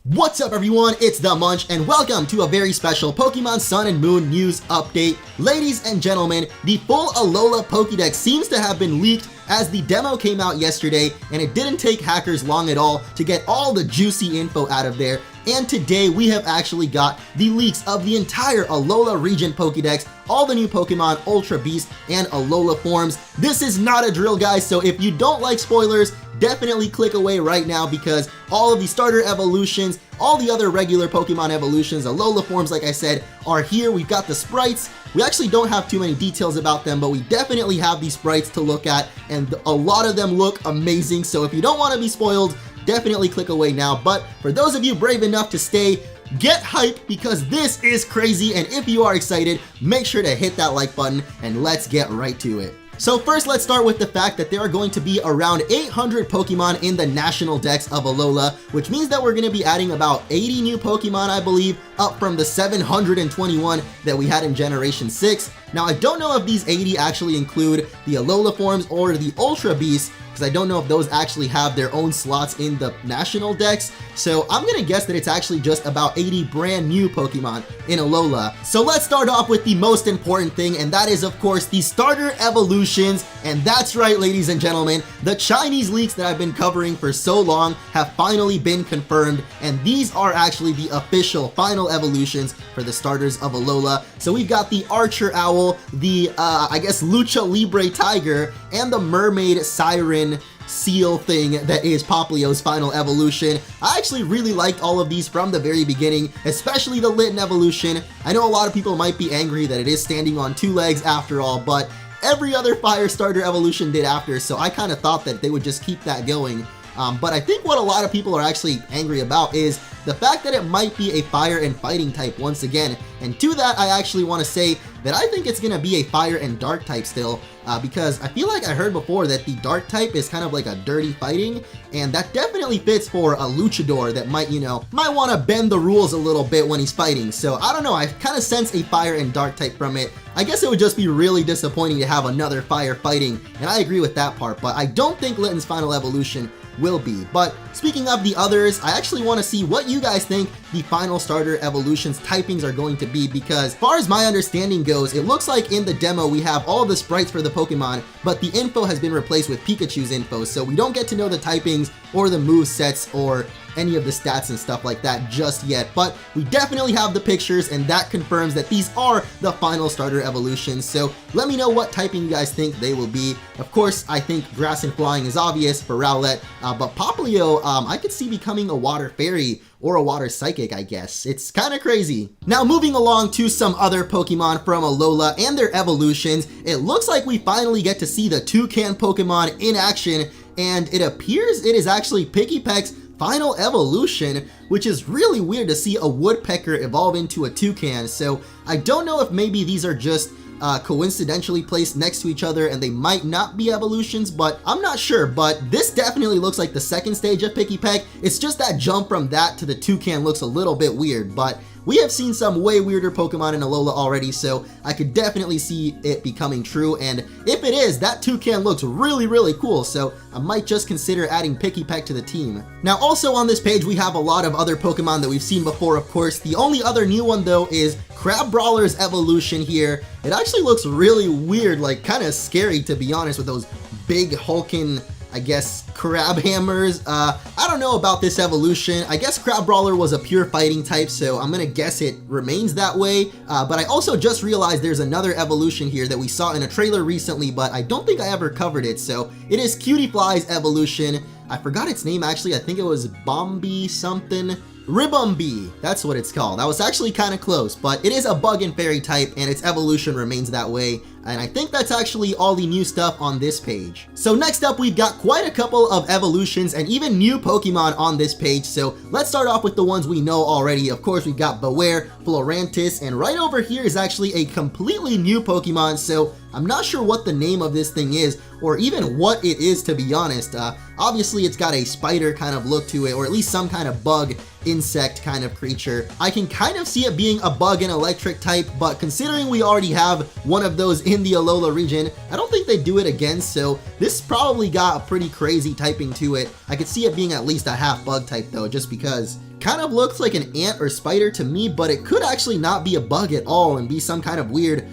What's up everyone, it's the Munch and welcome to a very special Pokemon Sun and Moon news update. Ladies and gentlemen, the full Alola Pokedex seems to have been leaked as the demo came out yesterday, and it didn't take hackers long at all to get all the juicy info out of there. And today we have actually got the leaks of the entire Alola region Pokedex, all the new Pokemon, Ultra Beast, and Alola forms. This is not a drill, guys, so if you don't like spoilers, definitely click away right now because all of the starter evolutions, all the other regular Pokemon evolutions, Alola forms, like I said, are here. We've got the sprites. We actually don't have too many details about them, but we definitely have these sprites to look at, and a lot of them look amazing. So if you don't want to be spoiled, definitely click away now. But for those of you brave enough to stay, get hyped because this is crazy, and if you are excited, make sure to hit that like button and let's get right to it. So first, let's start with the fact that there are going to be around 800 Pokemon in the National Dex of Alola, which means that we're going to be adding about 80 new Pokemon, I believe, up from the 721 that we had in Generation 6. Now, I don't know if these 80 actually include the Alola forms or the Ultra Beasts, because I don't know if those actually have their own slots in the National Dex. So I'm gonna guess that it's actually just about 80 brand new Pokemon in Alola. So let's start off with the most important thing, and that is of course the starter evolutions. And that's right, ladies and gentlemen, the Chinese leaks that I've been covering for so long have finally been confirmed, and these are actually the official final evolutions for the starters of Alola. So we've got the Archer Owl, the I guess Lucha Libre Tiger, and the Mermaid Siren seal thing that is Poplio's final evolution. I actually really liked all of these from the very beginning, especially the Litten evolution. I know a lot of people might be angry that it is standing on two legs after all, but every other fire starter evolution did after, so I kind of thought that they would just keep that going. But I think what a lot of people are actually angry about is the fact that it might be a fire and fighting type once again. And to that, I actually want to say that I think it's going to be a fire and dark type still, because I feel like I heard before that the dark type is kind of like a dirty fighting, and that definitely fits for a luchador that might, might want to bend the rules a little bit when he's fighting. So I don't know, I kind of sense a fire and dark type from it. I guess it would just be really disappointing to have another fire fighting, and I agree with that part, but I don't think Litten's final evolution will be. But speaking of the others, I actually want to see what you guys think the final starter evolutions typings are going to be, because as far as my understanding goes, it looks like in the demo we have all the sprites for the Pokemon, but the info has been replaced with Pikachu's info, so we don't get to know the typings or the move sets or any of the stats and stuff like that just yet. But we definitely have the pictures, and that confirms that these are the final starter evolutions. So let me know what typing you guys think they will be. Of course, I think grass and flying is obvious for Rowlet, but Poplio, I could see becoming a water fairy or a water psychic, I guess. It's kind of crazy. Now, moving along to some other Pokemon from Alola and their evolutions, it looks like we finally get to see the Toucan Pokemon in action, and it appears it is actually Pikipek's final evolution, which is really weird to see a woodpecker evolve into a toucan. So I don't know if maybe these are just coincidentally placed next to each other and they might not be evolutions, but I'm not sure. But this definitely looks like the second stage of Pikipek. It's just that jump from that to the toucan looks a little bit weird, but we have seen some way weirder Pokemon in Alola already, so I could definitely see it becoming true. And if it is, that toucan looks really, really cool, so I might just consider adding Pikipek to the team. Now, also on this page, we have a lot of other Pokemon that we've seen before, of course. The only other new one, though, is Brawler's evolution here. It actually looks really weird, like kind of scary, to be honest, with those big hulking, I guess, crab hammers. I don't know about this evolution. I guess Brawler was a pure fighting type, so I'm gonna guess it remains that way. But I also just realized there's another evolution here that we saw in a trailer recently, but I don't think I ever covered it. So it is Cutie-Pies Evolution. I forgot its name actually. I think it was Bombi something. Ribombee, that's what it's called. I was actually kind of close, but it is a bug and fairy type, and its evolution remains that way. And I think that's actually all the new stuff on this page. So next up, we've got quite a couple of evolutions and even new Pokemon on this page. So let's start off with the ones we know already. Of course, we've got Beware, Florantis, and right over here is actually a completely new Pokemon. So I'm not sure what the name of this thing is, or even what it is, to be honest. Obviously, it's got a spider kind of look to it, or at least some kind of bug, insect kind of creature. I can kind of see it being a bug and electric type, but considering we already have one of those in the Alola region, I don't think they do it again, so this probably got a pretty crazy typing to it. I could see it being at least a half bug type though, just because kind of looks like an ant or spider to me, but it could actually not be a bug at all and be some kind of weird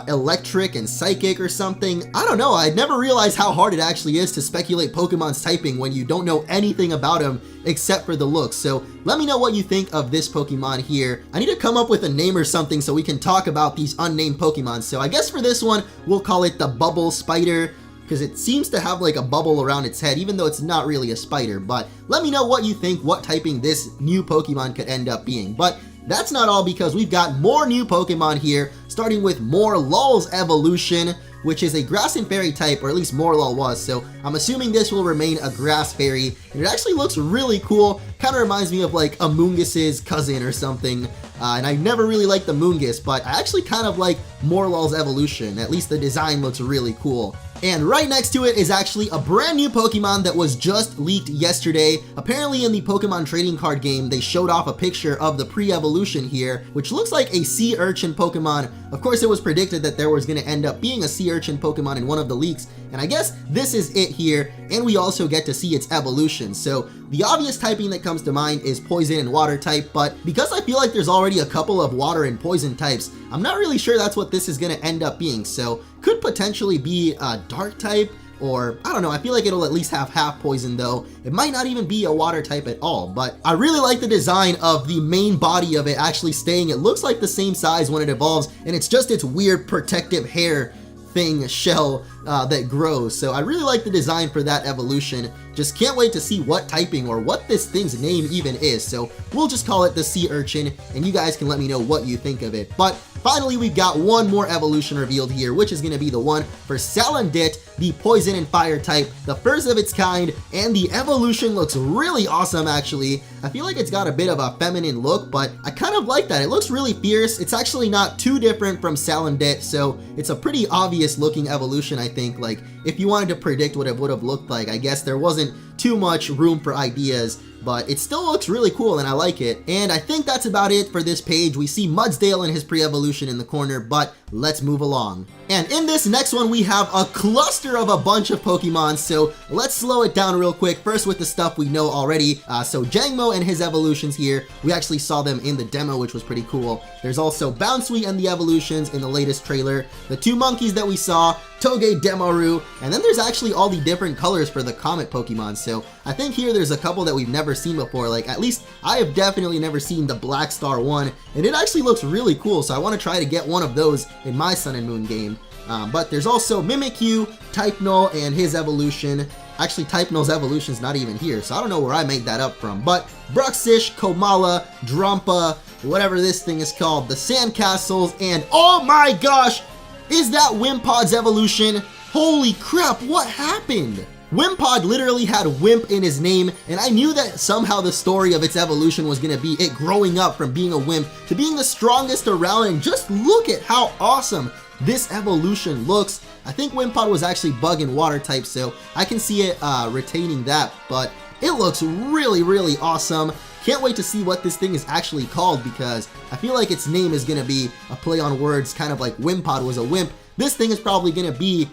electric and psychic or something. I don't know, I'd never realized how hard it actually is to speculate Pokemon's typing when you don't know anything about them except for the looks. So let me know what you think of this Pokemon here. I need to come up with a name or something so we can talk about these unnamed Pokemon. So I guess for this one, we'll call it the Bubble Spider, because it seems to have like a bubble around its head, even though it's not really a spider. But let me know what you think, what typing this new Pokemon could end up being. But that's not all, because we've got more new Pokemon here, starting with Morlul's Evolution, which is a grass and fairy type, or at least Morlul was, so I'm assuming this will remain a grass fairy, and it actually looks really cool. Kind of reminds me of like Amungus's cousin or something, and I never really liked the Mungus, but I actually kind of like Morlul's Evolution. At least the design looks really cool. And right next to it is actually a brand new Pokemon that was just leaked yesterday. Apparently in the Pokemon trading card game, they showed off a picture of the pre-evolution here, which looks like a sea urchin Pokemon. Of course, it was predicted that there was going to end up being a sea urchin Pokemon in one of the leaks, and I guess this is it here, and we also get to see its evolution. So the obvious typing that comes to mind is poison and water type, but because I feel like there's already a couple of water and poison types, I'm not really sure that's what this is going to end up being. So could potentially be a dark type, or I don't know, I feel like it'll at least have half poison though. It might not even be a water type at all, but I really like the design of the main body of it actually staying. It looks like the same size when it evolves, and it's just its weird protective hair thing shell that grows. So I really like the design for that evolution. Just can't wait to see what typing or what this thing's name even is. So we'll just call it the sea urchin, and you guys can let me know what you think of it. But finally, we've got one more evolution revealed here, which is going to be the one for Salandit, the poison and fire type, the first of its kind, and the evolution looks really awesome actually. I feel like it's got a bit of a feminine look, but I kind of like that. It looks really fierce. It's actually not too different from Salandit, so it's a pretty obvious looking evolution, I think. Like, if you wanted to predict what it would have looked like, I guess there wasn't too much room for ideas, but it still looks really cool and I like it. And I think that's about it for this page. We see Mudsdale and his pre-evolution in the corner, but let's move along. And in this next one, we have a cluster of a bunch of Pokemon, so let's slow it down real quick. First with the stuff we know already. So Jangmo and his evolutions here, we actually saw them in the demo, which was pretty cool. There's also Bounsweet and the evolutions in the latest trailer. The two monkeys that we saw, Toge Demaru, and then there's actually all the different colors for the Comet Pokemon. So I think here there's a couple that we've never seen before. Like, at least I have definitely never seen the Black Star one, and it actually looks really cool, so I want to try to get one of those in my Sun and Moon game. But there's also Mimikyu, Typenol, and his evolution. Actually, Typenol's evolution's not even here, so I don't know where I made that up from. But Bruxish, Komala, Drampa, whatever this thing is called, the Sandcastles, and oh my gosh, is that Wimpod's evolution? Holy crap, what happened? Wimpod literally had Wimp in his name, and I knew that somehow the story of its evolution was going to be it growing up from being a Wimp to being the strongest around, and just look at how awesome this evolution looks. I think Wimpod was actually bug and water type, so I can see it retaining that, but it looks really, really awesome. Can't wait to see what this thing is actually called, because I feel like its name is going to be a play on words, kind of like Wimpod was a wimp. This thing is probably going to be,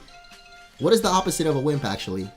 what is the opposite of a wimp actually?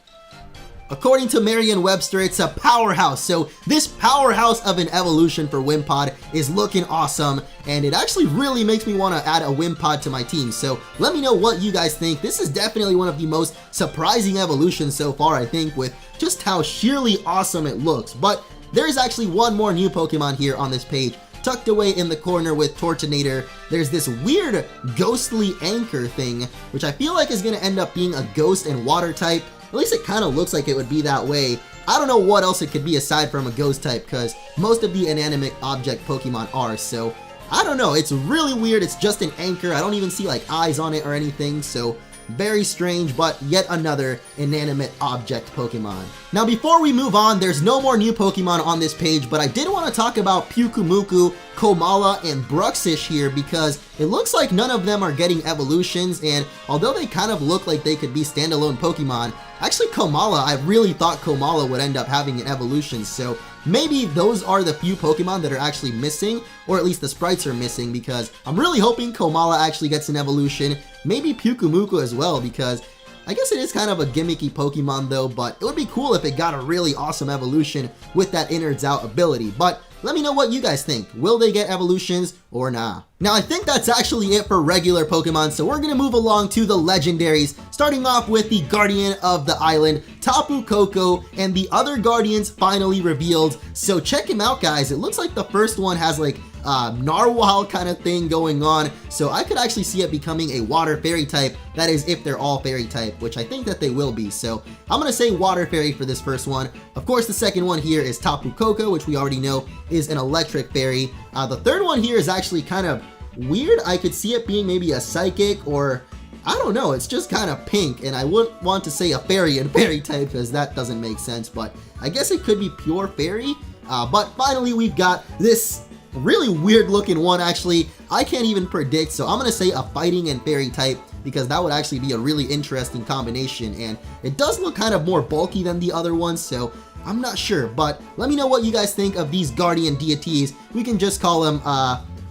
According to Merriam-Webster, it's a powerhouse. So this powerhouse of an evolution for Wimpod is looking awesome, and it actually really makes me want to add a Wimpod to my team. So let me know what you guys think. This is definitely one of the most surprising evolutions so far, I think, with just how sheerly awesome it looks. But there's actually one more new Pokemon here on this page. Tucked away in the corner with Tortonator, there's this weird ghostly anchor thing, which I feel like is going to end up being a ghost and water type. At least it kind of looks like it would be that way. I don't know what else it could be aside from a ghost type, because most of the inanimate object Pokemon are, so I don't know. It's really weird. It's just an anchor. I don't even see like eyes on it or anything, so very strange, but yet another inanimate object Pokemon. Now before we move on, there's no more new Pokemon on this page, but I did want to talk about Pyukumuku, Komala, and Bruxish here, because it looks like none of them are getting evolutions, and although they kind of look like they could be standalone Pokemon, actually Komala, I really thought Komala would end up having an evolution, so maybe those are the few Pokemon that are actually missing, or at least the sprites are missing, because I'm really hoping Komala actually gets an evolution, maybe Pyukumuku as well, because I guess it is kind of a gimmicky Pokemon though, but it would be cool if it got a really awesome evolution with that innards out ability. But let me know what you guys think. Will they get evolutions or nah? Now I think that's actually it for regular Pokemon, so we're gonna move along to the legendaries, starting off with the Guardian of the Island, Tapu Koko, and the other Guardians finally revealed. So check him out, guys. It looks like the first one has like narwhal kind of thing going on, so I could actually see it becoming a water fairy type. That is if they're all fairy type, which I think that they will be. So I'm gonna say water fairy for this first one. Of course, the second one here is Tapu Koko, which we already know is an electric fairy. The third one here is actually kind of weird. I could see it being maybe a psychic, or I don't know, it's just kind of pink, and I wouldn't want to say a fairy and fairy type because that doesn't make sense, but I guess it could be pure fairy. But finally we've got this really weird looking one. Actually, I can't even predict, so I'm gonna say a fighting and fairy type, because that would actually be a really interesting combination, and it does look kind of more bulky than the other ones, so I'm not sure. But let me know what you guys think of these guardian deities. We can just call them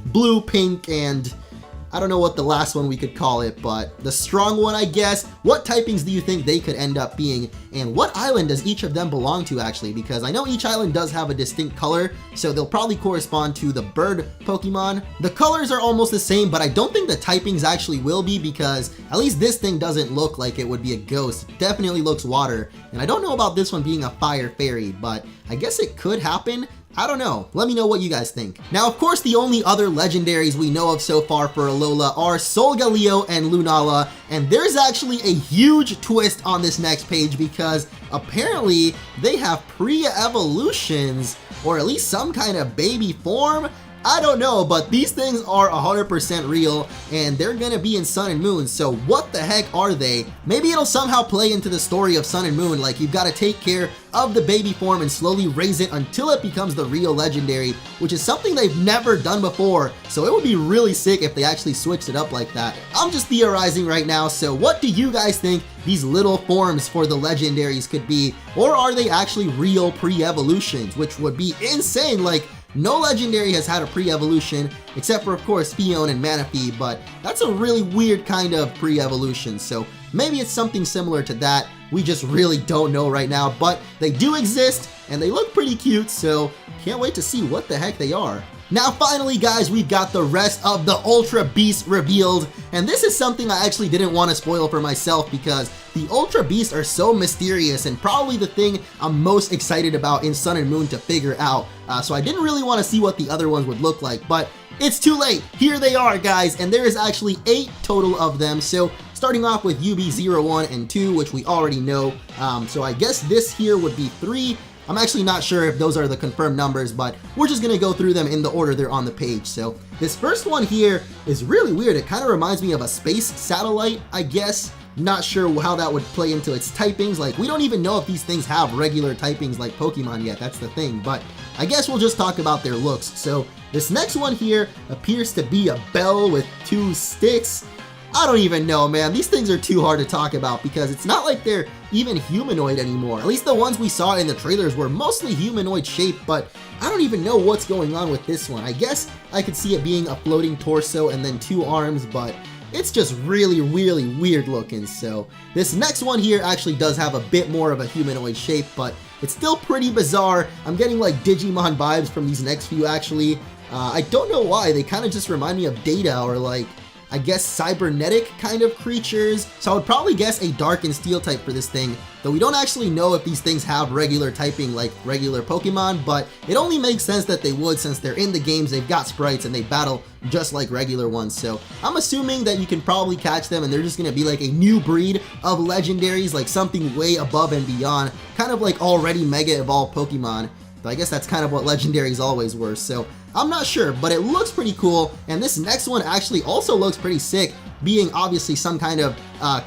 blue, pink, and I don't know what the last one we could call it, but the strong one, I guess. What typings do you think they could end up being, and what island does each of them belong to, actually? Because I know each island does have a distinct color, so they'll probably correspond to the bird Pokemon. The colors are almost the same, but I don't think the typings actually will be, because at least this thing doesn't look like it would be a ghost. It definitely looks water, and I don't know about this one being a fire fairy, but I guess it could happen. I don't know. Let me know what you guys think. Now, of course, the only other legendaries we know of so far for Alola are Solgaleo and Lunala, and there's actually a huge twist on this next page, because apparently they have pre-evolutions, or at least some kind of baby form. I don't know, but these things are 100% real, and they're gonna be in Sun and Moon, so what the heck are they? Maybe it'll somehow play into the story of Sun and Moon, like you've got to take care of the baby form and slowly raise it until it becomes the real legendary, which is something they've never done before, so it would be really sick if they actually switched it up like that. I'm just theorizing right now, so what do you guys think these little forms for the legendaries could be? Or are they actually real pre-evolutions, which would be insane? Like, no legendary has had a pre-evolution, except for, of course, Fion and Manaphy, but that's a really weird kind of pre-evolution, so maybe it's something similar to that. We just really don't know right now, but they do exist, and they look pretty cute, so can't wait to see what the heck they are. Now finally, guys, we've got the rest of the Ultra Beasts revealed, and this is something I actually didn't want to spoil for myself, because the Ultra Beasts are so mysterious and probably the thing I'm most excited about in Sun and Moon to figure out, so I didn't really want to see what the other ones would look like, but it's too late. Here they are, guys, and there is actually 8 total of them. So starting off with UB01 and 2, which we already know, so I guess this here would be 3. I'm actually not sure if those are the confirmed numbers, but we're just gonna go through them in the order they're on the page. So this first one here is really weird. It kind of reminds me of a space satellite, I guess. Not sure how that would play into its typings. Like, we don't even know if these things have regular typings like Pokemon yet. That's the thing, but I guess we'll just talk about their looks. So this next one here appears to be a bell with 2 sticks. I don't even know, man. These things are too hard to talk about because it's not like they're even humanoid anymore. At least the ones we saw in the trailers were mostly humanoid shaped, but I don't even know what's going on with this one. I guess I could see it being a floating torso and then 2 arms, but it's just really, really weird looking. So this next one here actually does have a bit more of a humanoid shape, but it's still pretty bizarre. I'm getting like Digimon vibes from these next few, actually. I don't know why. They kind of just remind me of Data, or like, I guess, cybernetic kind of creatures. So I would probably guess a Dark and Steel type for this thing, though we don't actually know if these things have regular typing like regular Pokemon, but it only makes sense that they would, since they're in the games, they've got sprites, and they battle just like regular ones. So I'm assuming that you can probably catch them, and they're just gonna be like a new breed of legendaries, like something way above and beyond, kind of like already mega evolved Pokemon. But I guess that's kind of what legendaries always were, so I'm not sure, but it looks pretty cool. And this next one actually also looks pretty sick, being obviously some kind of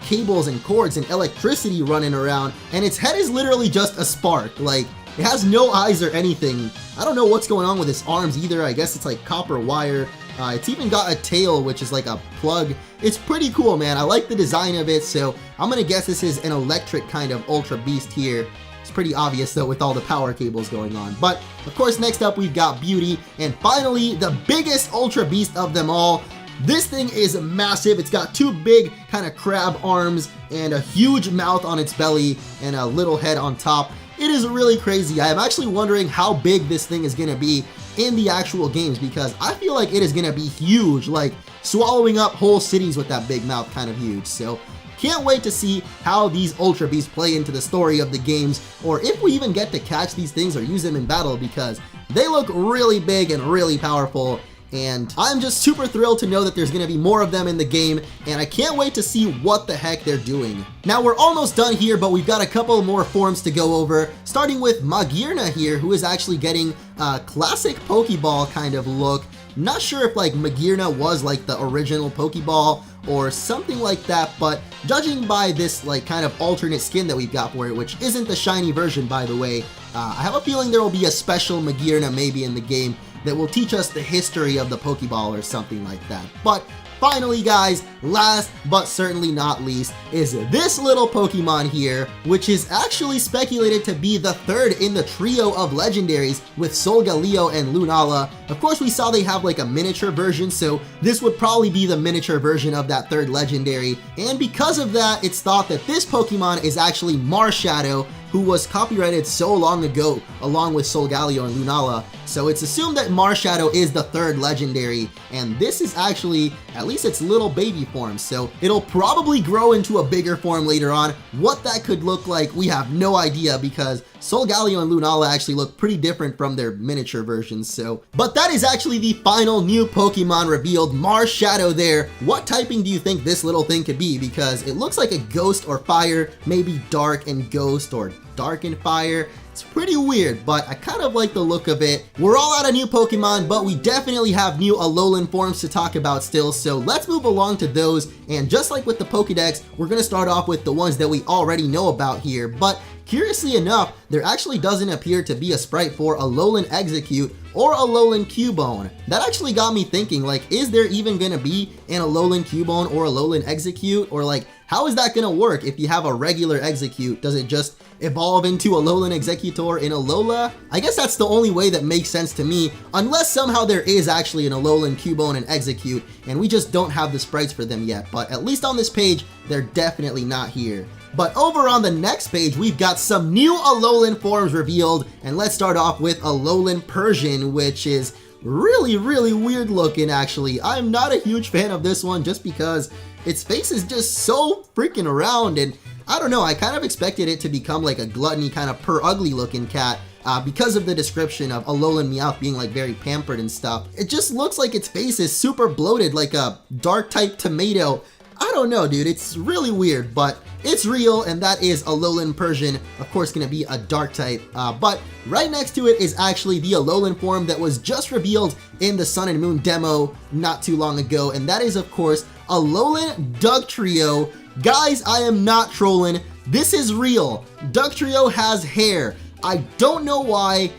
cables and cords and electricity running around, and its head is literally just a spark. Like, it has no eyes or anything. I don't know what's going on with its arms either. I guess it's like copper wire. It's even got a tail, which is like a plug. It's pretty cool, man. I like the design of it, so I'm gonna guess this is an electric kind of Ultra Beast here. It's pretty obvious though with all the power cables going on. But of course, next up we've got Beauty, and finally the biggest Ultra Beast of them all. This thing is massive. It's got 2 big kind of crab arms and a huge mouth on its belly and a little head on top. It is really crazy. I am actually wondering how big this thing is gonna be. in the actual games, because I feel like it is going to be huge, like swallowing up whole cities with that big mouth, kind of huge. So can't wait to see how these Ultra Beasts play into the story of the games, or if we even get to catch these things or use them in battle, because they look really big and really powerful. And I'm just super thrilled to know that there's going to be more of them in the game, and I can't wait to see what the heck they're doing. Now, we're almost done here, but we've got a couple more forms to go over, starting with Mariana here, who is actually getting a classic Pokeball kind of look. Not sure if like Mariana was like the original Pokeball or something like that, but judging by this like kind of alternate skin that we've got for it, which isn't the shiny version, by the way, I have a feeling there will be a special Mariana maybe in the game that will teach us the history of the Pokeball or something like that. But finally, guys, last but certainly not least, is this little Pokemon here, which is actually speculated to be the third in the trio of legendaries with Solgaleo and Lunala. Of course, we saw they have like a miniature version, so this would probably be the miniature version of that third legendary. And because of that, it's thought that this Pokemon is actually Marsh Shadow, who was copyrighted so long ago, along with Solgaleo and Lunala. So it's assumed that Marsh Shadow is the third legendary, and this is actually, at least its little baby form, so it'll probably grow into a bigger form later on. What that could look like, we have no idea, because Solgaleo and Lunala actually look pretty different from their miniature versions, so. But that is actually the final new Pokemon revealed, Marsh Shadow there. What typing do you think this little thing could be? Because it looks like a ghost or fire, maybe dark and ghost or dark and fire. It's pretty weird, but I kind of like the look of it. We're all out of new Pokemon, but we definitely have new Alolan forms to talk about still, so let's move along to those. And just like with the Pokedex, we're going to start off with the ones that we already know about here, but curiously enough, there actually doesn't appear to be a sprite for Alolan Execute or Alolan Cubone. That actually got me thinking, like, is there even gonna be an Alolan Cubone or Alolan Execute? Or like, how is that gonna work if you have a regular Execute? Does it just evolve into Alolan Executor in Alola? I guess that's the only way that makes sense to me, unless somehow there is actually an Alolan Cubone and Execute, and we just don't have the sprites for them yet. But at least on this page, they're definitely not here. But over on the next page, we've got some new Alolan forms revealed, and let's start off with Lowland Persian, which is really weird looking actually. I'm not a huge fan of this one just because its face is just so freaking round, and I don't know, I kind of expected it to become like a gluttony kind of ugly looking cat. Because of the description of Alolan Meowth being like very pampered and stuff. It just looks like its face is super bloated, like a dark type tomato. I don't know, dude, it's really weird, but it's real, and that is Alolan Persian, of course gonna be a dark type, but right next to it is actually the Alolan form that was just revealed in the Sun and Moon demo not too long ago, and that is of course Alolan Dugtrio. Guys, I am not trolling, this is real. Dugtrio has hair. I don't know why,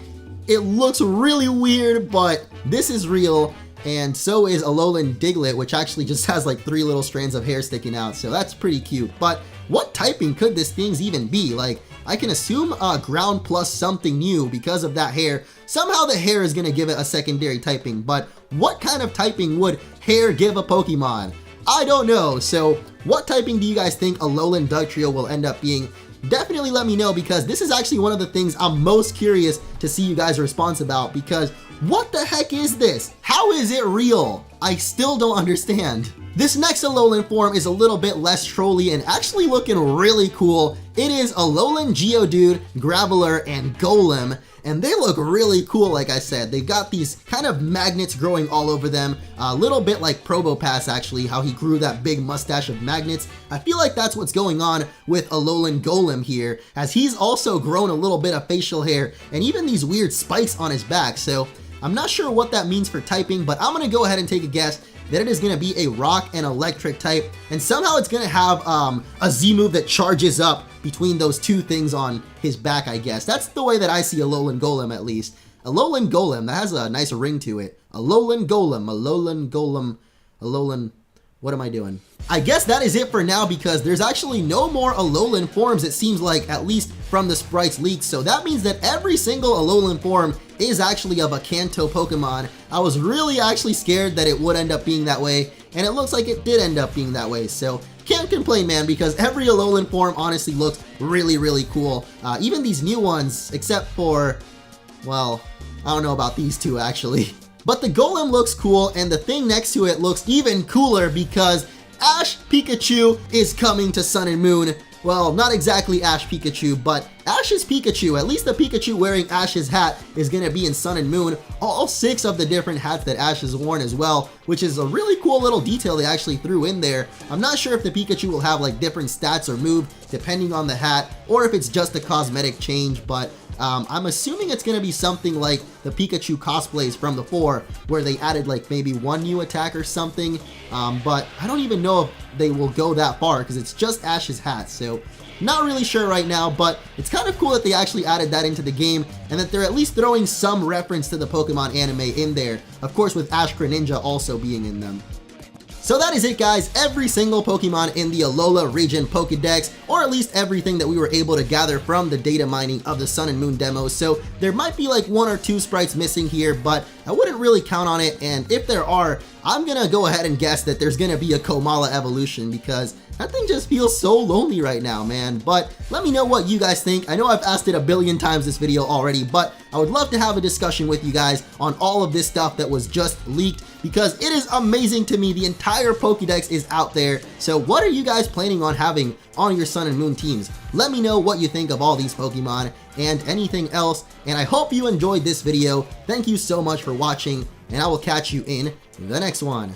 it looks really weird, but this is real. And so is Alolan Diglett, which actually just has like 3 little strands of hair sticking out, so that's pretty cute. But what typing could this thing's even be? Like, I can assume ground plus something new because of that hair. Somehow the hair is gonna give it a secondary typing, but what kind of typing would hair give a Pokemon? I don't know. So what typing do you guys think Alolan Dugtrio will end up being? Definitely let me know, because this is actually one of the things I'm most curious to see you guys' response about, because what the heck is this? How is it real? I still don't understand. This next Alolan form is a little bit less trolly and actually looking really cool. It is Alolan Geodude, Graveler, and Golem, and they look really cool. Like I said, they've got these kind of magnets growing all over them, a little bit like Probopass actually, how he grew that big mustache of magnets. I feel like that's what's going on with Alolan Golem here, as he's also grown a little bit of facial hair and even these weird spikes on his back. So I'm not sure what that means for typing, but I'm gonna go ahead and take a guess that it is going to be a rock and electric type, and somehow it's going to have a Z move that charges up between those two things on his back, I guess. That's the way that I see Alolan Golem, at least. Alolan Golem, that has a nice ring to it. Alolan Golem, Alolan Golem, Alolan... What am I doing? I guess that is it for now, because there's actually no more Alolan forms, it seems like, at least from the sprites leaked. So that means that every single Alolan form is actually of a Kanto Pokemon. I was really actually scared that it would end up being that way, and it looks like it did end up being that way. So can't complain, man, because every Alolan form honestly looks really cool. Even these new ones, except for well, I don't know about these two actually. But the Golem looks cool, and the thing next to it looks even cooler because Ash Pikachu is coming to Sun and Moon. Well, not exactly Ash Pikachu, but Ash's Pikachu. At least the Pikachu wearing Ash's hat is going to be in Sun and Moon. All 6 of the different hats that Ash has worn as well, which is a really cool little detail they actually threw in there. I'm not sure if the Pikachu will have like different stats or move depending on the hat, or if it's just a cosmetic change, but I'm assuming it's going to be something like the Pikachu cosplays from the 4, where they added like maybe 1 new attack or something, but I don't even know if they will go that far because it's just Ash's hat, so not really sure right now, but it's kind of cool that they actually added that into the game and that they're at least throwing some reference to the Pokemon anime in there, of course with Ash Greninja also being in them. So that is it, guys. Every single Pokemon in the Alola region Pokedex, or at least everything that we were able to gather from the data mining of the Sun and Moon demos. So there might be like 1 or 2 sprites missing here, but I wouldn't really count on it. And if there are, I'm gonna go ahead and guess that there's gonna be a Komala evolution because that thing just feels so lonely right now, man. But let me know what you guys think. I know I've asked it a billion times this video already, but I would love to have a discussion with you guys on all of this stuff that was just leaked because it is amazing to me. The entire Pokédex is out there. So what are you guys planning on having on your Sun and Moon teams? Let me know what you think of all these Pokemon and anything else. And I hope you enjoyed this video. Thank you so much for watching, and I will catch you in the next one.